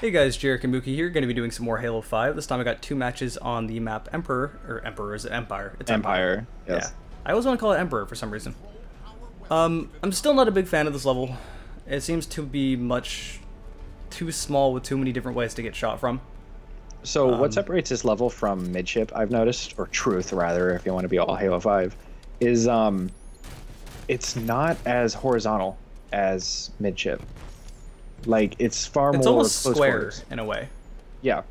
Hey guys, Jarek and Mookie here, going to be doing some more Halo 5. This time I got two matches on the map Emperor, or Emperor, is it Empire? It's Empire, yes. Yeah. I always want to call it Emperor for some reason. I'm still not a big fan of this level. It seems to be much too small with too many different ways to get shot from. So what separates this level from Midship, I've noticed, or Truth rather, if you want to be all Halo 5, is it's not as horizontal as Midship. Like, it's far It's more almost close square quarters. in a way. Yeah.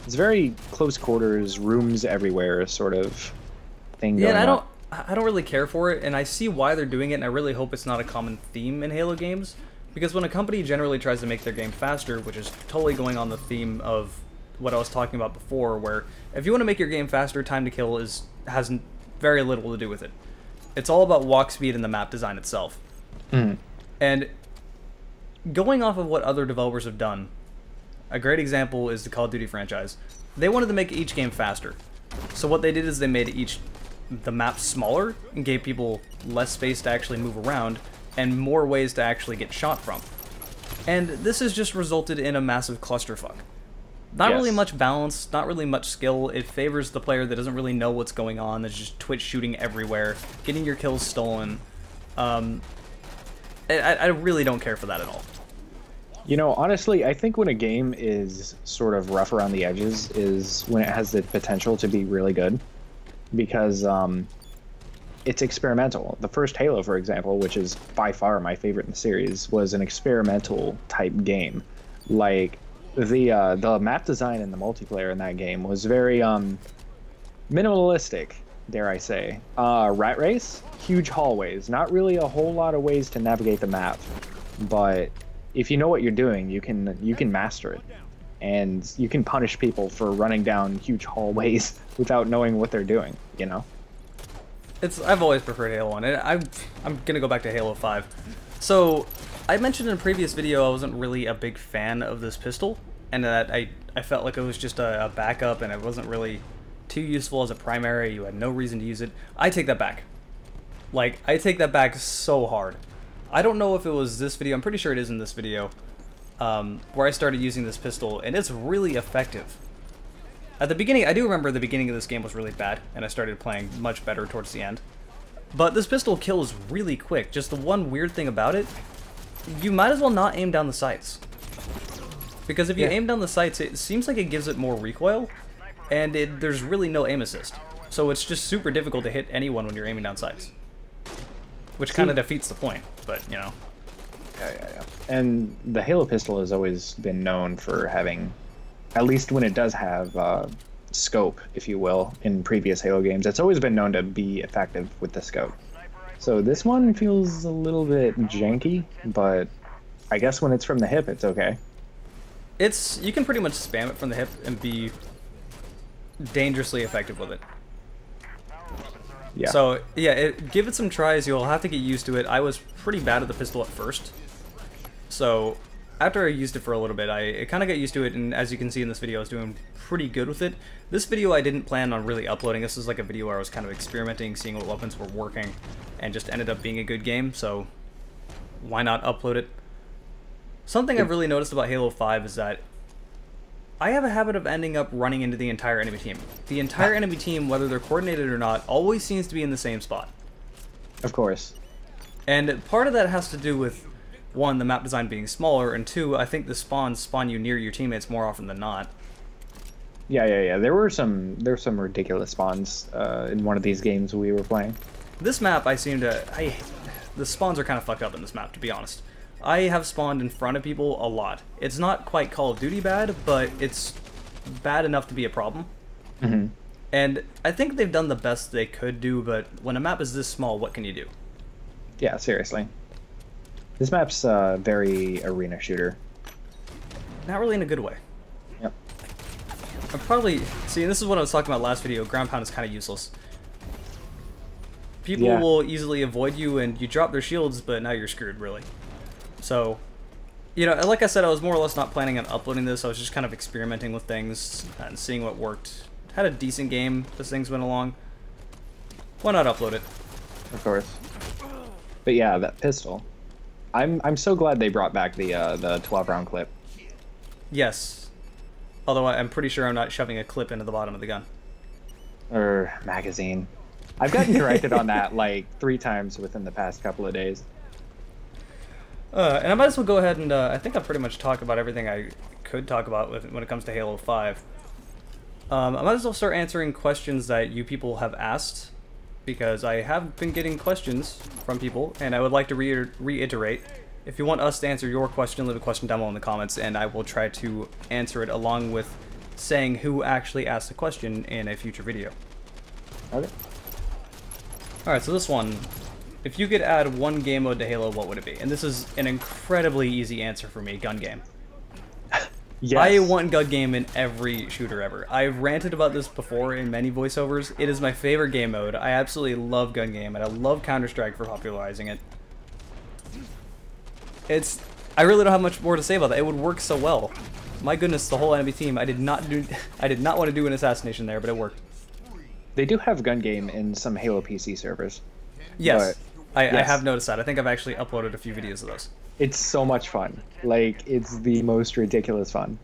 It's very close quarters, rooms everywhere sort of thing Yeah, going and on. I don't really care for it, and I see why they're doing it, and I really hope it's not a common theme in Halo games. Because when a company generally tries to make their game faster, which is totally going on the theme of what I was talking about before, where if you want to make your game faster, time to kill has very little to do with it. It's all about walk speed and the map design itself. And going off of what other developers have done, a great example is the Call of Duty franchise. They wanted to make each game faster. So what they did is they made the map smaller and gave people less space to actually move around and more ways to actually get shot from. And this has just resulted in a massive clusterfuck. Not really much balance, not really much skill. It favors the player that doesn't really know what's going on, that's just twitch shooting everywhere, getting your kills stolen. I really don't care for that at all. You know, honestly, I think when a game is sort of rough around the edges is when it has the potential to be really good. Because it's experimental. The first Halo, for example, which is by far my favorite in the series, was an experimental type game. Like, the map design and the multiplayer in that game was very minimalistic, dare I say. Rat Race, huge hallways, not really a whole lot of ways to navigate the map, but if you know what you're doing, you can master it, and you can punish people for running down huge hallways without knowing what they're doing. You know. I've always preferred Halo 1, and I'm gonna go back to Halo 5. So, I mentioned in a previous video I wasn't really a big fan of this pistol, and that I felt like it was just a backup and it wasn't really too useful as a primary. You had no reason to use it. I take that back. Like, I take that back so hard. I don't know if it was this video, I'm pretty sure it is in this video, where I started using this pistol, and it's really effective. At the beginning, I do remember the beginning of this game was really bad, and I started playing much better towards the end. But this pistol kills really quick. Just the one weird thing about it, you might as well not aim down the sights. Because if you aim down the sights, it seems like it gives it more recoil, and there's really no aim assist. So it's just super difficult to hit anyone when you're aiming down sights. Which kind of defeats the point, but, you know. Yeah. And the Halo pistol has always been known for having, at least when it does have scope, if you will, in previous Halo games, it's always been known to be effective with the scope. So this one feels a little bit janky, but I guess when it's from the hip, it's okay. You can pretty much spam it from the hip and be dangerously effective with it. Yeah. So, yeah, give it some tries. You'll have to get used to it. I was pretty bad at the pistol at first. So, after I used it for a little bit, I kind of got used to it, and as you can see in this video, I was doing pretty good with it. This video I didn't plan on really uploading. This was like a video where I was kind of experimenting, seeing what weapons were working, and just ended up being a good game, so why not upload it? Something I've really noticed about Halo 5 is that I have a habit of ending up running into the entire enemy team. The entire enemy team, whether they're coordinated or not, always seems to be in the same spot. Of course. And part of that has to do with, one, the map design being smaller, and two, I think the spawns spawn you near your teammates more often than not. Yeah. There were some ridiculous spawns in one of these games we were playing. This map, the spawns are kind of fucked up in this map, to be honest. I have spawned in front of people a lot. It's not quite Call of Duty bad, but it's bad enough to be a problem. And I think they've done the best they could do, but when a map is this small, what can you do? Yeah, seriously. This map's very arena shooter. Not really in a good way. Yep. See, and this is what I was talking about last video, ground pound is kind of useless. People will easily avoid you, and you drop their shields, but now you're screwed, really. So, you know, like I said, I was more or less not planning on uploading this. I was just kind of experimenting with things and seeing what worked. Had a decent game as things went along. Why not upload it? Of course. But yeah, that pistol. I'm so glad they brought back the 12-round clip. Yes. Although I'm pretty sure I'm not shoving a clip into the bottom of the gun. Or magazine. I've gotten corrected on that like 3 times within the past couple of days. And I might as well go ahead and I think I've pretty much talked about everything I could talk about when it comes to Halo 5. I might as well start answering questions that you people have asked, because I have been getting questions from people, and I would like to reiterate. If you want us to answer your question, leave a question down below in the comments, and I will try to answer it along with saying who actually asked the question in a future video. Okay. Alright, so this one, if you could add one game mode to Halo, what would it be? And this is an incredibly easy answer for me, gun game. Yes. I want gun game in every shooter ever. I've ranted about this before in many voiceovers. It is my favorite game mode. I absolutely love gun game, and I love Counter-Strike for popularizing it. I really don't have much more to say about that. It would work so well. My goodness, the whole enemy team. I did not want to do an assassination there, but it worked. They do have gun game in some Halo PC servers. Yes, I yes. have noticed that. I think I've actually uploaded a few videos of those. It's so much fun. Like, it's the most ridiculous fun.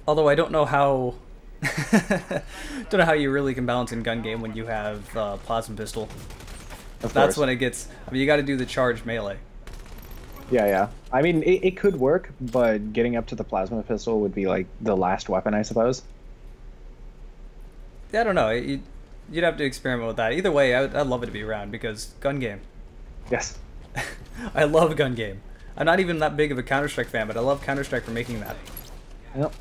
Although I don't know how don't know how you really can balance in gun game when you have plasma pistol. Of That's course. when it gets. I mean, you got to do the charged melee. Yeah. I mean, it could work, but getting up to the plasma pistol would be like the last weapon, I suppose. Yeah, I don't know. You'd have to experiment with that. Either way, I'd love it to be around, because gun game. Yes. I love gun game. I'm not even that big of a Counter-Strike fan, but I love Counter-Strike for making that. Yep.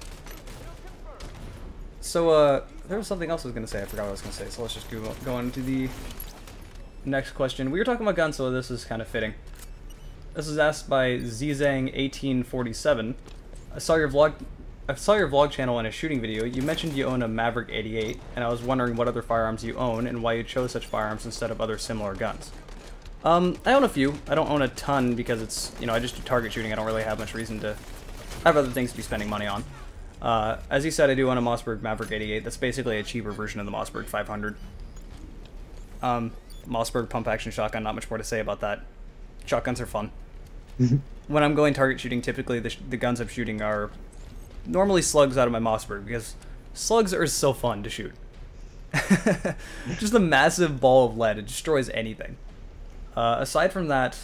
So, there was something else I was going to say. I forgot what I was going to say, so let's just go on to the next question. We were talking about guns, so this is kind of fitting. This is asked by Zzang1847. I saw your vlog channel in a shooting video. You mentioned you own a Maverick 88, and I was wondering what other firearms you own and why you chose such firearms instead of other similar guns. I own a few. I don't own a ton because it's, I just do target shooting. I don't really have much reason to have other things to be spending money on. As you said, I do own a Mossberg Maverick 88. That's basically a cheaper version of the Mossberg 500. Mossberg pump action shotgun, not much more to say about that. Shotguns are fun. When I'm going target shooting, typically the guns I'm shooting are normally slugs out of my Mossberg, because slugs are so fun to shoot. Just a massive ball of lead. It destroys anything. Aside from that,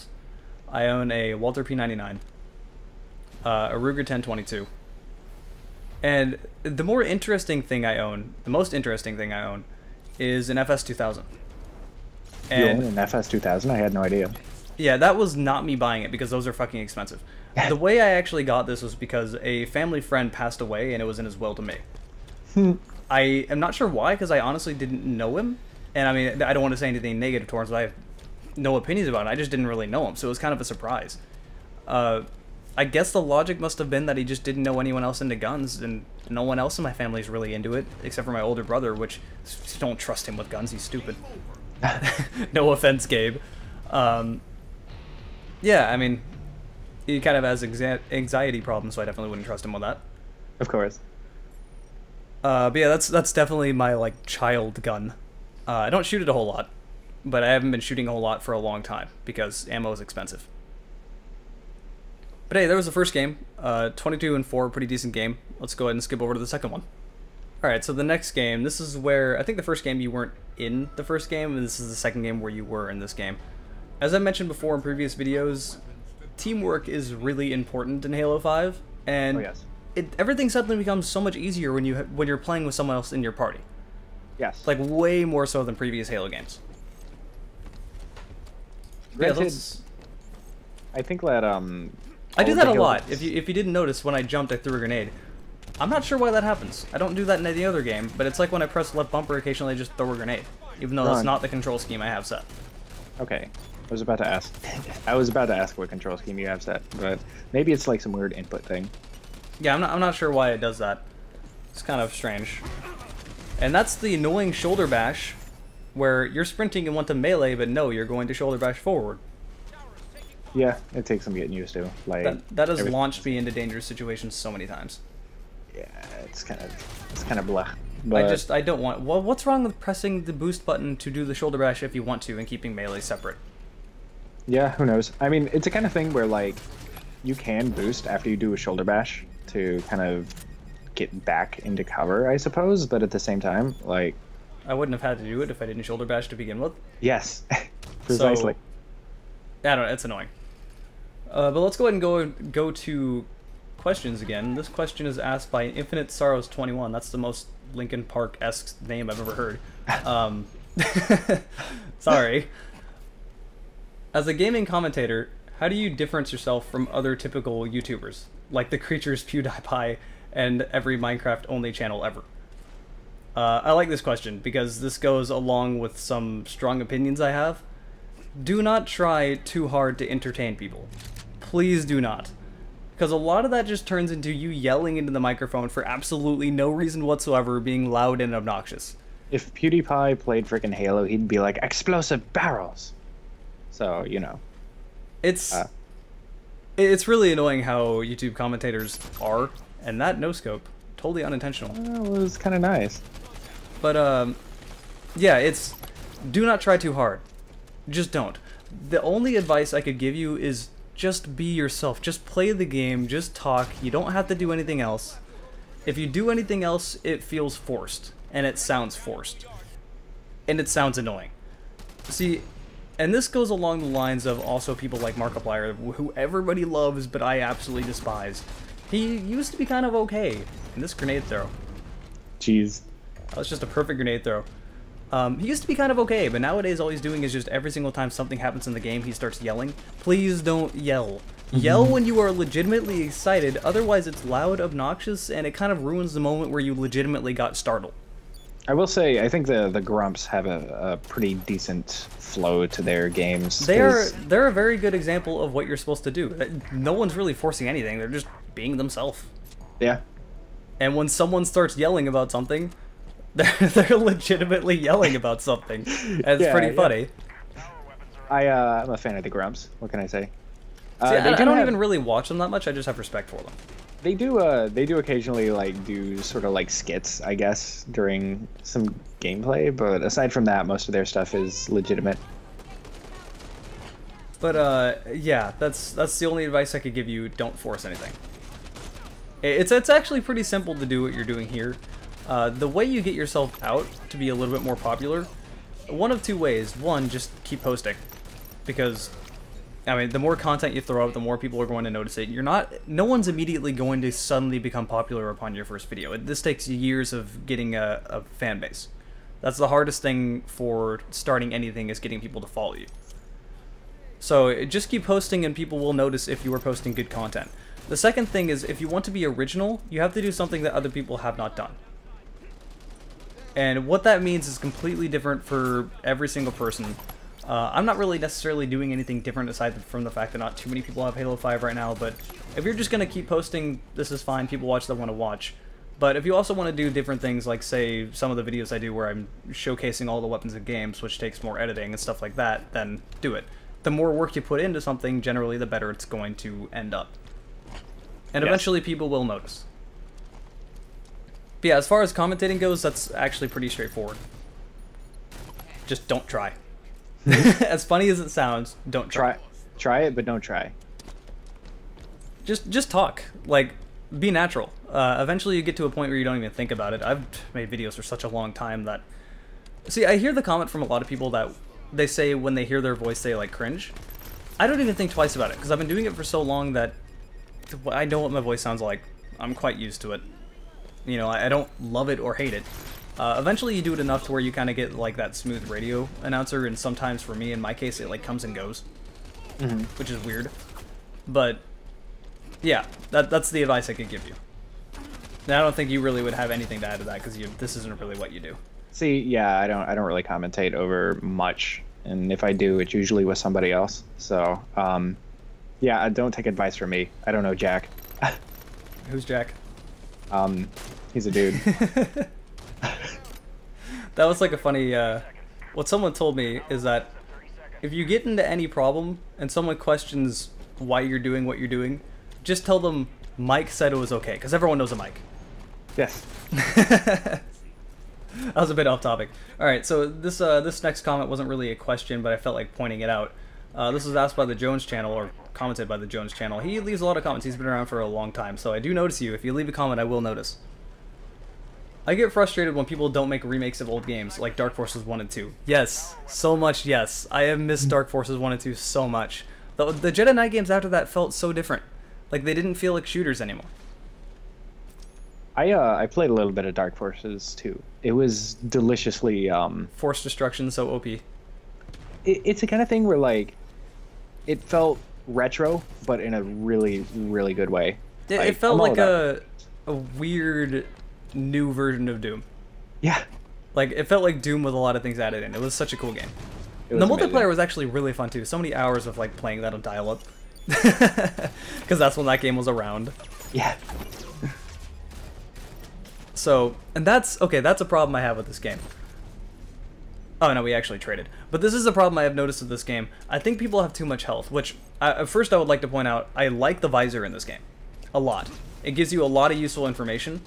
I own a Walther P99, a Ruger 1022, and the most interesting thing I own is an FS2000. You own an FS2000? I had no idea. Yeah, that was not me buying it, because those are fucking expensive. The way I actually got this was because a family friend passed away, and it was in his will to me. I am not sure why, because I honestly didn't know him, and I mean, I don't want to say anything negative towards him. I have no opinions about it. I just didn't really know him, so it was kind of a surprise. I guess the logic must have been that he just didn't know anyone else into guns, and no one else in my family is really into it, except for my older brother, which, don't trust him with guns, he's stupid. No offense, Gabe. Yeah, I mean, he kind of has anxiety problems, so I definitely wouldn't trust him with that. Of course. But yeah, that's definitely my, like, child gun. I don't shoot it a whole lot, but I haven't been shooting a whole lot for a long time, because ammo is expensive. But hey, there was the first game. 22 and 4, pretty decent game. Let's go ahead and skip over to the second one. Alright, so the next game, this is where, I think the first game you weren't in the first game, and this is the second game where you were in this game. As I mentioned before in previous videos, teamwork is really important in Halo 5, and Oh, yes. Everything suddenly becomes so much easier when you're playing with someone else in your party. Yes. Like, way more so than previous Halo games. Granted, I think that I do that a lot. If you didn't notice, when I jumped, I threw a grenade. I'm not sure why that happens. I don't do that in any other game, but it's like when I press left bumper, occasionally I just throw a grenade, even though that's not the control scheme I have set. Okay, I was about to ask. I was about to ask what control scheme you have set, but maybe it's like some weird input thing. Yeah, I'm not sure why it does that. It's kind of strange. And that's the annoying shoulder bash, where you're sprinting and want to melee, but no, you're going to shoulder bash forward. Yeah, it takes some getting used to. Like that has launched me into dangerous situations so many times. Yeah, it's kind of blah. But I don't want. Well, what's wrong with pressing the boost button to do the shoulder bash if you want to, and keeping melee separate? Yeah, who knows? I mean, it's a kind of thing where like you can boost after you do a shoulder bash, to kind of get back into cover, I suppose. But at the same time, like, I wouldn't have had to do it if I didn't shoulder bash to begin with. yes, precisely. So, I don't know, it's annoying. But let's go ahead and go to questions again. This question is asked by Infinite Sorrows 21. That's the most Linkin Park-esque name I've ever heard. Sorry. As a gaming commentator, how do you difference yourself from other typical YouTubers, like the creatures PewDiePie and every Minecraft-only channel ever? I like this question because this goes along with some strong opinions I have. Do not try too hard to entertain people. Please do not. Because a lot of that just turns into you yelling into the microphone for absolutely no reason whatsoever, being loud and obnoxious. If PewDiePie played freaking Halo, he'd be like, explosive barrels. So, you know. It's really annoying how YouTube commentators are, and that no-scope, totally unintentional. Well, it was kind of nice. But, yeah, it's... do not try too hard. Just don't. The only advice I could give you is just be yourself. Just play the game, just talk. You don't have to do anything else. If you do anything else, it feels forced, and it sounds forced. And it sounds annoying. See, and this goes along the lines of also people like Markiplier, who everybody loves, but I absolutely despise. He used to be kind of okay. And this grenade throw. Jeez. That was just a perfect grenade throw. He used to be kind of okay, but nowadays all he's doing is just every single time something happens in the game, he starts yelling. Please don't yell. Yell when you are legitimately excited, otherwise it's loud, obnoxious, and it kind of ruins the moment where you legitimately got startled. I will say, I think the Grumps have a pretty decent flow to their games. They're a very good example of what you're supposed to do. No one's really forcing anything, they're just being themselves. Yeah. And when someone starts yelling about something, they're legitimately yelling about something. And it's pretty funny. I'm a fan of the Grumps. What can I say? See, I don't even really watch them that much. I just have respect for them. They do occasionally like do sort of like skits, I guess, during some gameplay. But aside from that, most of their stuff is legitimate. But yeah, that's the only advice I could give you. Don't force anything. It's actually pretty simple to do what you're doing here. The way you get yourself out to be a little bit more popular, one of two ways. One, just keep posting, because I mean, the more content you throw out, the more people are going to notice it. No one's immediately going to suddenly become popular upon your first video. This takes years of getting a fan base. That's the hardest thing for starting anything, is getting people to follow you. So just keep posting and people will notice if you are posting good content. The second thing is, if you want to be original, you have to do something that other people have not done. And what that means is completely different for every single person. I'm not really necessarily doing anything different aside from the fact that not too many people have Halo 5 right now, but if you're just going to keep posting, this is fine. People watch that want to watch. But if you also want to do different things, like, say, some of the videos I do where I'm showcasing all the weapons in games, which takes more editing and stuff like that, then do it. The more work you put into something, generally, the better it's going to end up. And eventually people will notice. But yeah, as far as commentating goes, that's actually pretty straightforward. Just don't try. As funny as it sounds, don't try. Try it, but don't try. Just talk. Like, be natural. Eventually you get to a point where you don't even think about it. I've made videos for such a long time that... See, I hear the comment from a lot of people that they say when they hear their voice, they, like, cringe. I don't even think twice about it, because I've been doing it for so long that I know what my voice sounds like. I'm quite used to it. You know, I don't love it or hate it. Eventually you do it enough to where you kind of get like that smooth radio announcer, and sometimes for me, in my case, it like comes and goes, which is weird. But yeah, that's the advice I could give you. And I don't think you really would have anything to add to that, because this isn't really what you do. See, yeah, I don't really commentate over much, and if I do, it's usually with somebody else. So, yeah, don't take advice from me. I don't know Jack. Who's Jack? He's a dude. That was like a funny, what someone told me is that if you get into any problem and someone questions why you're doing what you're doing, just tell them Mike said it was okay, because everyone knows a Mike. Yes. That was a bit off topic. Alright, so this next comment wasn't really a question, but I felt like pointing it out. This was asked by the Jones channel, or commented by the Jones channel. He leaves a lot of comments. He's been around for a long time, so I do notice you. If you leave a comment, I will notice. I get frustrated when people don't make remakes of old games, like Dark Forces 1 and 2. Yes, so much yes. I have missed Dark Forces 1 and 2 so much. The Jedi Knight games after that felt so different. Like, they didn't feel like shooters anymore. I played a little bit of Dark Forces too. It was deliciously Force destruction, so OP. It's the kind of thing where like it felt retro, but in a really, really good way. It felt like a weird new version of Doom. Yeah. Like, it felt like Doom with a lot of things added in. It was such a cool game. The amazing. multiplayer was actually really fun too. So many hours of like playing that on dial-up. Because that's when that game was around. Yeah. So, and that's a problem I have with this game. Oh no, we actually traded. But this is a problem I have noticed with this game. I think people have too much health, which, first I would like to point out, I like the visor in this game. A lot. It gives you a lot of useful information.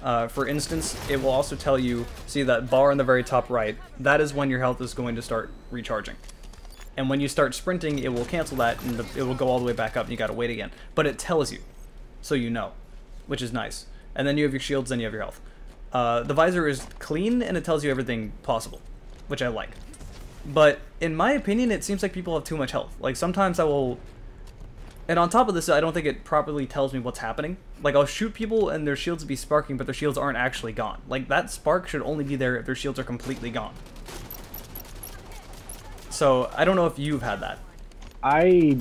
For instance, it will also tell you, see that bar in the very top right, that is when your health is going to start recharging. And when you start sprinting, it will cancel that, and it will go all the way back up, and you gotta wait again. But it tells you, so you know, which is nice. And then you have your shields, then you have your health. The visor is clean, and it tells you everything possible, which I like. But in my opinion, it seems like people have too much health. Like, sometimes I will... And on top of this, I don't think it properly tells me what's happening. Like, I'll shoot people, and their shields will be sparking, but their shields aren't actually gone. Like, that spark should only be there if their shields are completely gone. So, I don't know if you've had that. I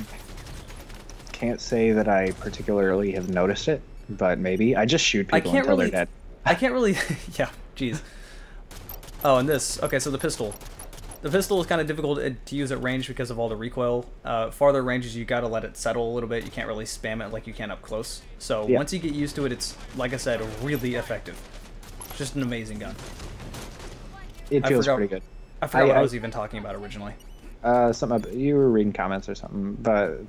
can't say that I particularly have noticed it, but maybe. I just shoot people until they're dead. I can't really... Yeah, jeez. Oh, and this. Okay, so the pistol. The pistol is kind of difficult to use at range because of all the recoil. Farther ranges, you gotta let it settle a little bit. You can't really spam it like you can up close. So once you get used to it, it's, like I said, really effective. Just an amazing gun. It feels pretty good. I forgot what I was even talking about originally. Something you were reading comments or something, but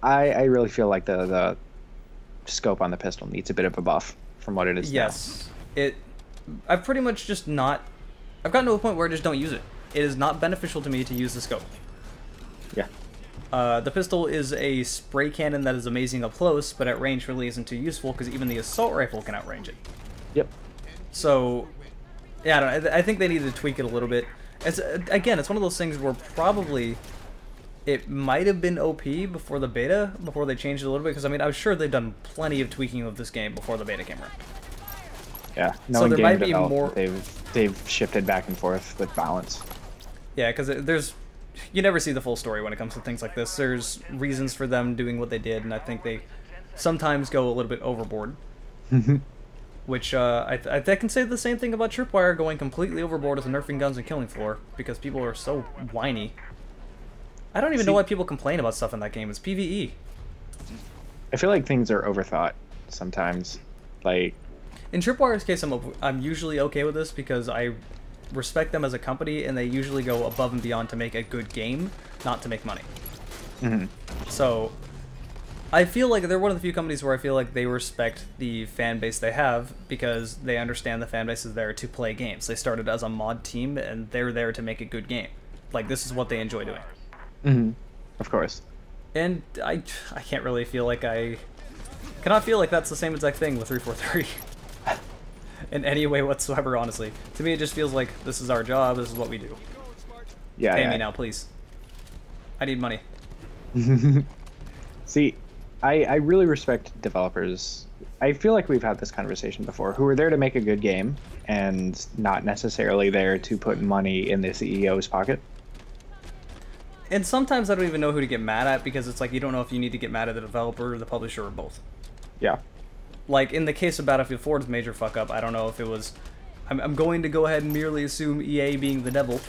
I really feel like the scope on the pistol needs a bit of a buff from what it is now. Yes. I've pretty much just not... I've gotten to a point where I just don't use it. It is not beneficial to me to use the scope. Yeah. The pistol is a spray cannon that is amazing up close, but at range really isn't too useful because even the assault rifle can outrange it. Yep. So, yeah, I don't know. I think they need to tweak it a little bit. Again, it's one of those things where probably it might have been OP before the beta, before they changed it a little bit, because I mean, I'm sure they've done plenty of tweaking of this game before the beta came around. Yeah, so there might be more. They've shifted back and forth with balance. Yeah, because you never see the full story when it comes to things like this. There's reasons for them doing what they did, and I think they sometimes go a little bit overboard. Which I can say the same thing about Tripwire going completely overboard with the nerfing guns and killing floor because people are so whiny. I don't even know why people complain about stuff in that game. It's PvE. I feel like things are overthought sometimes. Like in Tripwire's case, I'm usually okay with this because I respect them as a company, and they usually go above and beyond to make a good game, not to make money. So I feel like they're one of the few companies where I feel like they respect the fan base they have because they understand the fan base is there to play games. They started as a mod team, and they're there to make a good game. Like, this is what they enjoy doing. Of course. And I can't really feel like I cannot feel like that's the same exact thing with 343 in any way whatsoever, honestly. To me, it just feels like this is our job, this is what we do. Yeah. Pay me now, please. I need money. See, I really respect developers. I feel like we've had this conversation before, who are there to make a good game and not necessarily there to put money in the CEO's pocket. And sometimes I don't even know who to get mad at because it's like you don't know if you need to get mad at the developer, the publisher, or both. Yeah. Like in the case of Battlefield 4's major fuck up, I don't know if it was... I'm going to go ahead and merely assume EA being the devil.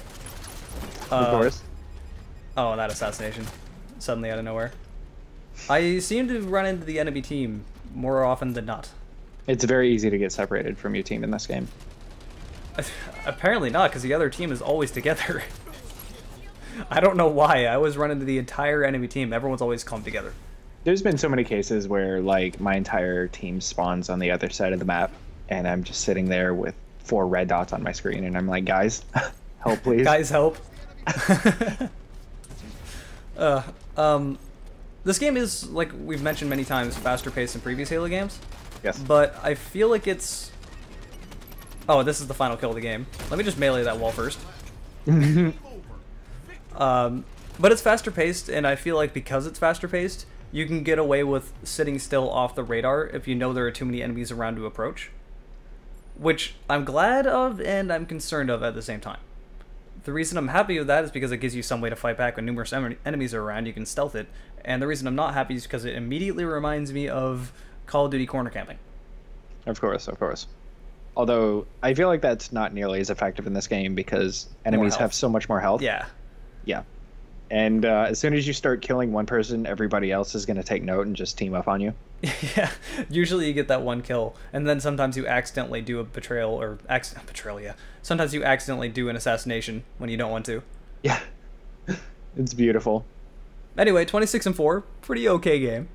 Of course. Oh, that assassination. Suddenly out of nowhere. I seem to run into the enemy team more often than not. It's very easy to get separated from your team in this game. Apparently not, because the other team is always together. I don't know why. I always run into the entire enemy team. Everyone's always come together. There's been so many cases where, like, my entire team spawns on the other side of the map, and I'm just sitting there with 4 red dots on my screen, and I'm like, guys, help, please. Guys, help. Uh, um, this game is, like we've mentioned many times, faster paced than previous Halo games. Yes. But I feel like it's... Oh, this is the final kill of the game. Let me just melee that wall first. But it's faster paced, and I feel like because it's faster paced, you can get away with sitting still off the radar if you know there are too many enemies around to approach. Which I'm glad of, and I'm concerned of at the same time. The reason I'm happy with that is because it gives you some way to fight back when numerous enemies are around. You can stealth it. And the reason I'm not happy is because it immediately reminds me of Call of Duty corner camping. Of course, of course. Although, I feel like that's not nearly as effective in this game because enemies have so much more health. Yeah. Yeah. And as soon as you start killing one person, everybody else is going to take note and just team up on you. Yeah. Usually you get that one kill, and then sometimes you accidentally do a betrayal, or... betrayal, yeah. Sometimes you accidentally do an assassination when you don't want to. Yeah. It's beautiful. Anyway, 26 and 4. Pretty okay game.